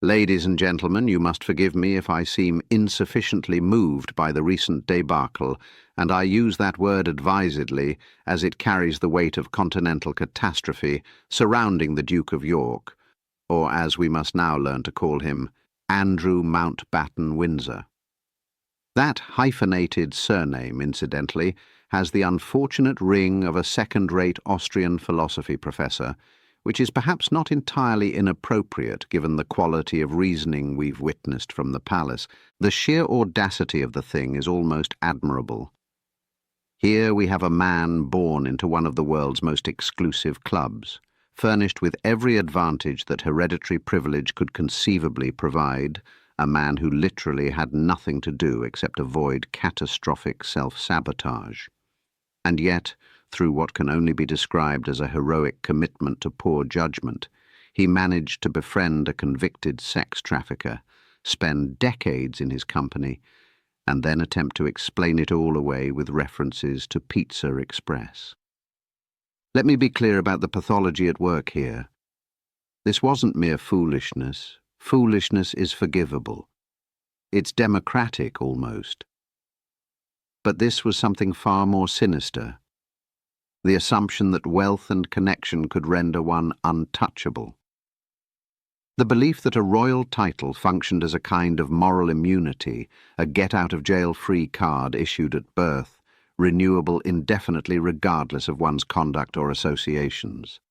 Ladies and gentlemen, you must forgive me if I seem insufficiently moved by the recent debacle, and I use that word advisedly as it carries the weight of continental catastrophe surrounding the Duke of York, or as we must now learn to call him, Andrew Mountbatten Windsor. That hyphenated surname, incidentally, has the unfortunate ring of a second-rate Austrian philosophy professor, which is perhaps not entirely inappropriate given the quality of reasoning we've witnessed from the palace. The sheer audacity of the thing is almost admirable. Here we have a man born into one of the world's most exclusive clubs, furnished with every advantage that hereditary privilege could conceivably provide, a man who literally had nothing to do except avoid catastrophic self-sabotage. And yet, through what can only be described as a heroic commitment to poor judgment, he managed to befriend a convicted sex trafficker, spend decades in his company, and then attempt to explain it all away with references to Pizza Express. Let me be clear about the pathology at work here. This wasn't mere foolishness. Foolishness is forgivable. It's democratic, almost. But this was something far more sinister. The assumption that wealth and connection could render one untouchable. The belief that a royal title functioned as a kind of moral immunity, a get-out-of-jail-free card issued at birth, renewable indefinitely regardless of one's conduct or associations.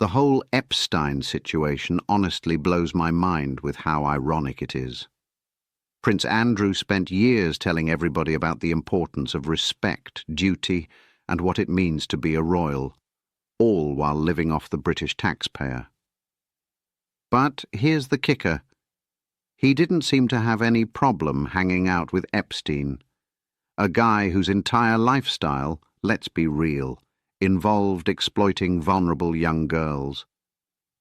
The whole Epstein situation honestly blows my mind with how ironic it is. Prince Andrew spent years telling everybody about the importance of respect, duty, and what it means to be a royal, all while living off the British taxpayer. But here's the kicker. He didn't seem to have any problem hanging out with Epstein, a guy whose entire lifestyle, let's be real, involved exploiting vulnerable young girls.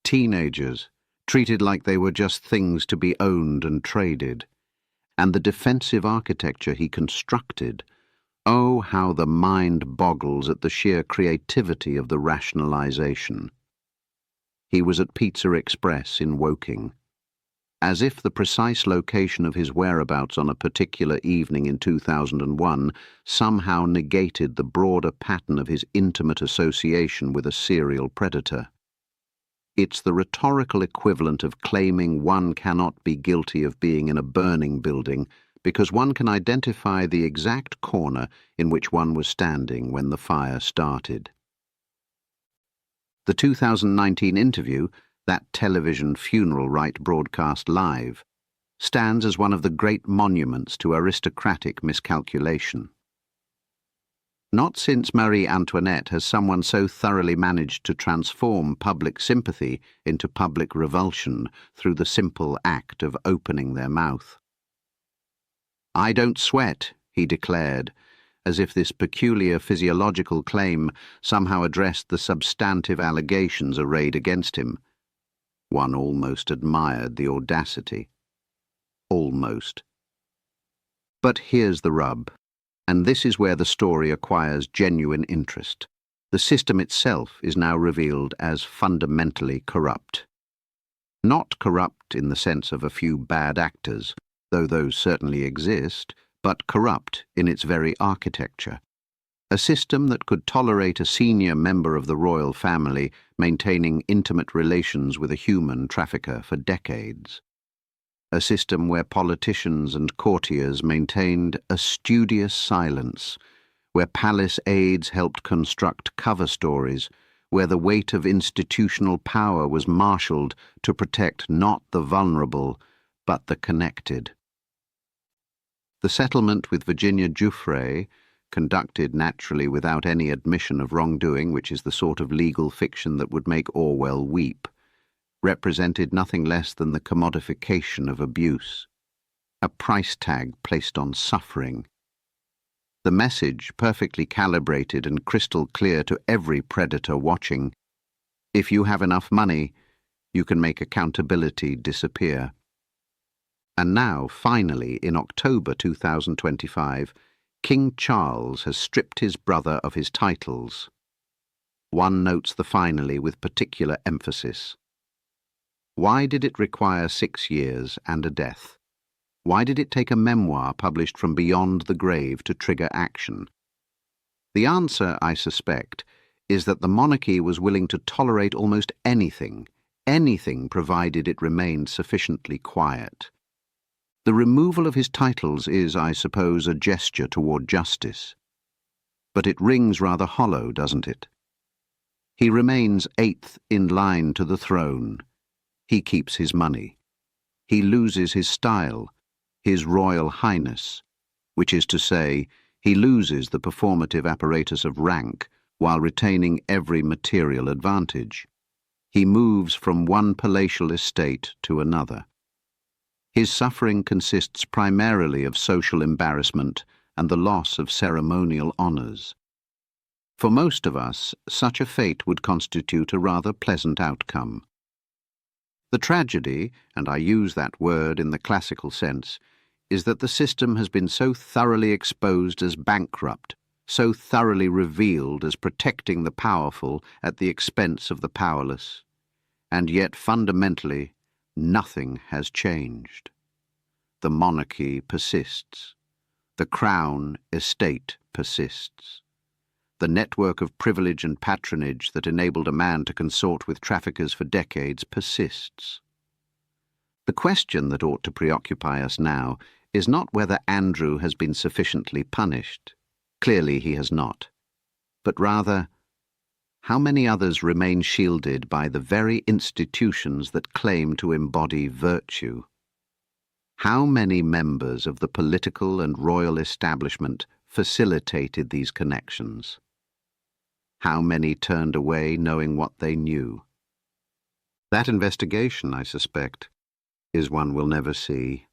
Teenagers, treated like they were just things to be owned and traded. And the defensive architecture he constructed, oh, how the mind boggles at the sheer creativity of the rationalization. He was at Pizza Express in Woking. As if the precise location of his whereabouts on a particular evening in 2001 somehow negated the broader pattern of his intimate association with a serial predator. It's the rhetorical equivalent of claiming one cannot be guilty of being in a burning building because one can identify the exact corner in which one was standing when the fire started. The 2019 interview, that television funeral rite broadcast live, stands as one of the great monuments to aristocratic miscalculation. Not since Marie Antoinette has someone so thoroughly managed to transform public sympathy into public revulsion through the simple act of opening their mouth. "I don't sweat," he declared, as if this peculiar physiological claim somehow addressed the substantive allegations arrayed against him. One almost admired the audacity. Almost. But here's the rub. And this is where the story acquires genuine interest. The system itself is now revealed as fundamentally corrupt. Not corrupt in the sense of a few bad actors, though those certainly exist, but corrupt in its very architecture. A system that could tolerate a senior member of the royal family maintaining intimate relations with a human trafficker for decades. A system where politicians and courtiers maintained a studious silence, where palace aides helped construct cover stories, where the weight of institutional power was marshalled to protect not the vulnerable, but the connected. The settlement with Virginia Giuffre, conducted naturally without any admission of wrongdoing, which is the sort of legal fiction that would make Orwell weep, represented nothing less than the commodification of abuse, a price tag placed on suffering. The message, perfectly calibrated and crystal clear to every predator watching: if you have enough money, you can make accountability disappear. And now, finally, in October 2025, King Charles has stripped his brother of his titles. One notes the finally with particular emphasis. Why did it require 6 years and a death? Why did it take a memoir published from beyond the grave to trigger action? The answer, I suspect, is that the monarchy was willing to tolerate almost anything provided it remained sufficiently quiet. The removal of his titles is, I suppose, a gesture toward justice. But it rings rather hollow, doesn't it? He remains 8th in line to the throne. He keeps his money. He loses his style, his royal highness, which is to say, he loses the performative apparatus of rank while retaining every material advantage. He moves from one palatial estate to another. His suffering consists primarily of social embarrassment and the loss of ceremonial honours. For most of us, such a fate would constitute a rather pleasant outcome. The tragedy, and I use that word in the classical sense, is that the system has been so thoroughly exposed as bankrupt, so thoroughly revealed as protecting the powerful at the expense of the powerless, and yet fundamentally nothing has changed. The monarchy persists. The crown estate persists. The network of privilege and patronage that enabled a man to consort with traffickers for decades persists. The question that ought to preoccupy us now is not whether Andrew has been sufficiently punished. Clearly he has not. But rather, how many others remain shielded by the very institutions that claim to embody virtue? How many members of the political and royal establishment facilitated these connections? How many turned away knowing what they knew? That investigation, I suspect, is one we'll never see.